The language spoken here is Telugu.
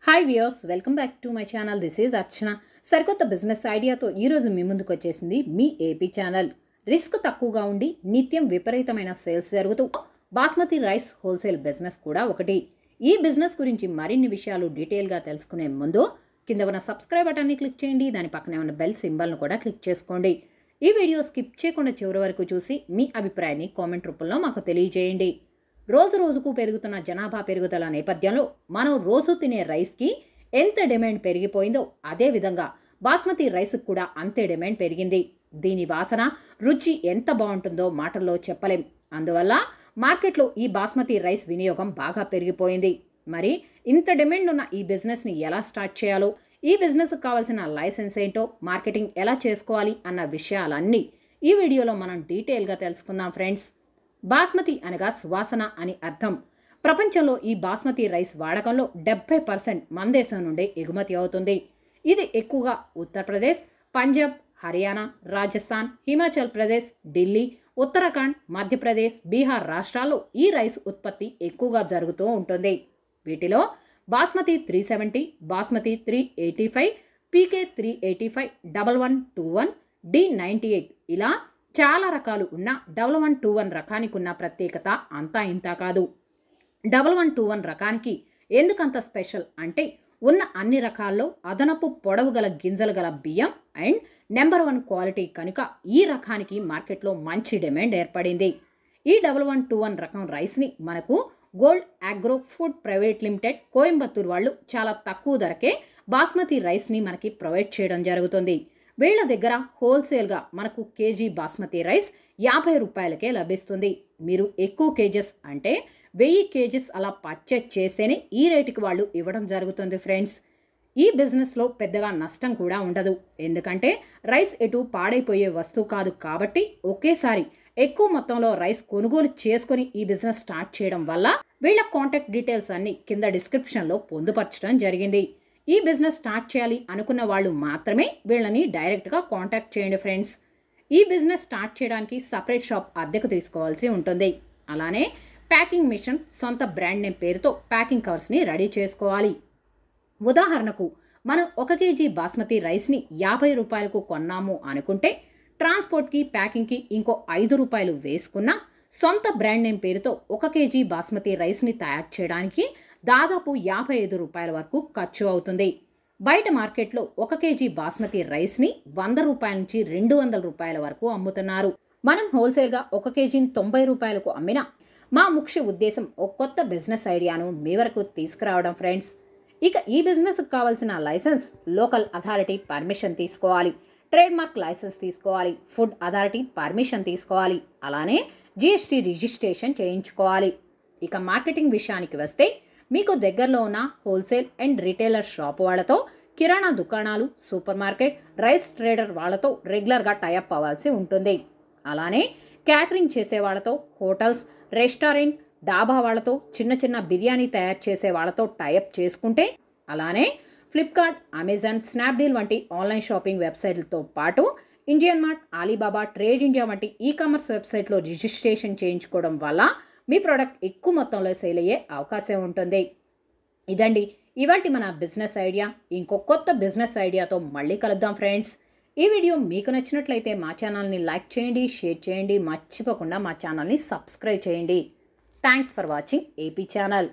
Hi viewers, welcome back to my channel. This is Archana. సరికొత్త బిజినెస్ ఐడియాతో ఈరోజు మీ ముందుకు వచ్చేసింది మీ ఏపీ ఛానల్. రిస్క్ తక్కువగా ఉండి నిత్యం విపరీతమైన సేల్స్ జరుగుతూ బాస్మతి రైస్ హోల్సేల్ బిజినెస్ కూడా ఒకటి. ఈ బిజినెస్ గురించి మరిన్ని విషయాలు డీటెయిల్గా తెలుసుకునే ముందు కింద ఉన్న సబ్స్క్రైబ్ బటన్ని క్లిక్ చేయండి. దాని పక్కనే ఉన్న బెల్ సింబల్ను కూడా క్లిక్ చేసుకోండి. ఈ వీడియో స్కిప్ చేయకుండా చివరి వరకు చూసి మీ అభిప్రాయాన్ని కామెంట్ రూపంలో మాకు తెలియజేయండి. రోజు రోజుకు పెరుగుతున్న జనాభా పెరుగుదల నేపథ్యంలో మనం రోజు తినే రైస్కి ఎంత డిమాండ్ పెరిగిపోయిందో అదేవిధంగా బాస్మతి రైస్కి కూడా అంతే డిమాండ్ పెరిగింది. దీని వాసన, రుచి ఎంత బాగుంటుందో మాటల్లో చెప్పలేం. అందువల్ల మార్కెట్లో ఈ బాస్మతి రైస్ వినియోగం బాగా పెరిగిపోయింది. మరి ఇంత డిమాండ్ ఉన్న ఈ బిజినెస్ని ఎలా స్టార్ట్ చేయాలో, ఈ బిజినెస్కి కావాల్సిన లైసెన్స్ ఏంటో, మార్కెటింగ్ ఎలా చేసుకోవాలి అన్న విషయాలన్నీ ఈ వీడియోలో మనం డీటెయిల్గా తెలుసుకుందాం ఫ్రెండ్స్. బాస్మతి అనగా సువాసన అని అర్థం. ప్రపంచంలో ఈ బాస్మతి రైస్ వాడకంలో 70% మన దేశం నుండే ఎగుమతి అవుతుంది. ఇది ఎక్కువగా ఉత్తరప్రదేశ్, పంజాబ్, హర్యానా, రాజస్థాన్, హిమాచల్ ప్రదేశ్, ఢిల్లీ, ఉత్తరాఖండ్, మధ్యప్రదేశ్, బీహార్ రాష్ట్రాల్లో ఈ రైస్ ఉత్పత్తి ఎక్కువగా జరుగుతూ ఉంటుంది. వీటిలో బాస్మతి 370, బాస్మతి 385, పీకే 385, 1121, D98 ఇలా చాలా రకాలు ఉన్న 1121 రకానికి ఉన్న ప్రత్యేకత అంతా ఇంతా కాదు. 1121 రకానికి ఎందుకంత స్పెషల్ అంటే ఉన్న అన్ని రకాల్లో అదనపు పొడవు గల గింజలు గల బియ్యం అండ్ నెంబర్ 1 క్వాలిటీ కనుక ఈ రకానికి మార్కెట్లో మంచి డిమాండ్ ఏర్పడింది. ఈ 1121 రకం రైస్ని మనకు gold agro food private limited Coimbatore వాళ్ళు చాలా తక్కువ ధరకే బాస్మతి రైస్ని మనకి ప్రొవైడ్ చేయడం జరుగుతుంది. వీళ్ళ దగ్గర హోల్సేల్గా మనకు కేజీ బాస్మతి రైస్ 50 రూపాయలకే లభిస్తుంది. మీరు ఎక్కువ కేజెస్ అంటే 1000 కేజెస్ అలా పర్చేజ్ చేస్తేనే ఈ రేటుకి వాళ్ళు ఇవ్వడం జరుగుతుంది ఫ్రెండ్స్. ఈ బిజినెస్లో పెద్దగా నష్టం కూడా ఉండదు. ఎందుకంటే రైస్ ఎటు పాడైపోయే వస్తువు కాదు కాబట్టి ఒకేసారి ఎక్కువ మొత్తంలో రైస్ కొనుగోలు చేసుకొని ఈ బిజినెస్ స్టార్ట్ చేయడం వల్ల వీళ్ళ కాంటాక్ట్ డీటెయిల్స్ అన్ని కింద డిస్క్రిప్షన్లో పొందుపరచడం జరిగింది. ఈ బిజినెస్ స్టార్ట్ చేయాలి అనుకున్న వాళ్ళు మాత్రమే వీళ్ళని డైరెక్ట్గా కాంటాక్ట్ చేయండి ఫ్రెండ్స్. ఈ బిజినెస్ స్టార్ట్ చేయడానికి సపరేట్ షాప్ అద్దెకు తీసుకోవాల్సి ఉంటుంది. అలానే ప్యాకింగ్ మిషన్, సొంత బ్రాండ్ నేమ్ పేరుతో ప్యాకింగ్ కవర్స్ని రెడీ చేసుకోవాలి. ఉదాహరణకు మనం 1 కేజీ బాస్మతి రైస్ని 50 రూపాయలకు కొన్నాము అనుకుంటే ట్రాన్స్పోర్ట్కి, ప్యాకింగ్కి ఇంకో 5 రూపాయలు వేసుకున్న సొంత బ్రాండ్ నేమ్ పేరుతో 1 కేజీ బాస్మతి రైస్ని తయారు చేయడానికి దాదాపు 55 రూపాయల వరకు ఖర్చు అవుతుంది. బయట మార్కెట్లో 1 కేజీ బాస్మతి రైస్ని 100 రూపాయల నుంచి 200 రూపాయల వరకు అమ్ముతున్నారు. మనం హోల్సేల్గా 1 కేజీని 90 రూపాయలకు అమ్మినా మా ముఖ్య ఉద్దేశం ఒక కొత్త బిజినెస్ ఐడియాను మీ వరకు తీసుకురావడం ఫ్రెండ్స్. ఇక ఈ బిజినెస్కి కావాల్సిన లైసెన్స్ లోకల్ అథారిటీ పర్మిషన్ తీసుకోవాలి, ట్రేడ్ మార్క్ లైసెన్స్ తీసుకోవాలి, ఫుడ్ అథారిటీ పర్మిషన్ తీసుకోవాలి, అలానే GST రిజిస్ట్రేషన్ చేయించుకోవాలి. ఇక మార్కెటింగ్ విషయానికి వస్తే మీకు దగ్గరలో ఉన్న హోల్సేల్ అండ్ రిటైలర్ షాప్ వాళ్ళతో, కిరాణా దుకాణాలు, సూపర్ మార్కెట్, రైస్ ట్రేడర్ వాళ్ళతో రెగ్యులర్గా టైఅప్ అవ్వాల్సి ఉంటుంది. అలానే క్యాటరింగ్ చేసే వాళ్ళతో, హోటల్స్, రెస్టారెంట్, డాబా వాళ్ళతో, చిన్న చిన్న బిర్యానీ తయారు చేసే వాళ్ళతో టైఅప్ చేసుకుంటే, అలానే ఫ్లిప్కార్ట్, అమెజాన్, స్నాప్డీల్ వంటి ఆన్లైన్ షాపింగ్ వెబ్సైట్లతో పాటు Indian mart, Alibaba, trade India వంటి ఈ-కామర్స్ వెబ్సైట్లో రిజిస్ట్రేషన్ చేయించుకోవడం వల్ల మీ ప్రోడక్ట్ ఎక్కువ మొత్తంలో సేల్ అయ్యే అవకాశం ఉంటుంది. ఇదండి ఇవాల్టి మన బిజినెస్ ఐడియా. ఇంకో కొత్త బిజినెస్ ఐడియాతో మళ్ళీ కలుద్దాం ఫ్రెండ్స్. ఈ వీడియో మీకు నచ్చినట్లయితే మా ఛానల్ని లైక్ చేయండి, షేర్ చేయండి, మర్చిపోకుండా మా ఛానల్ని సబ్స్క్రైబ్ చేయండి. Thanks for watching AP channel.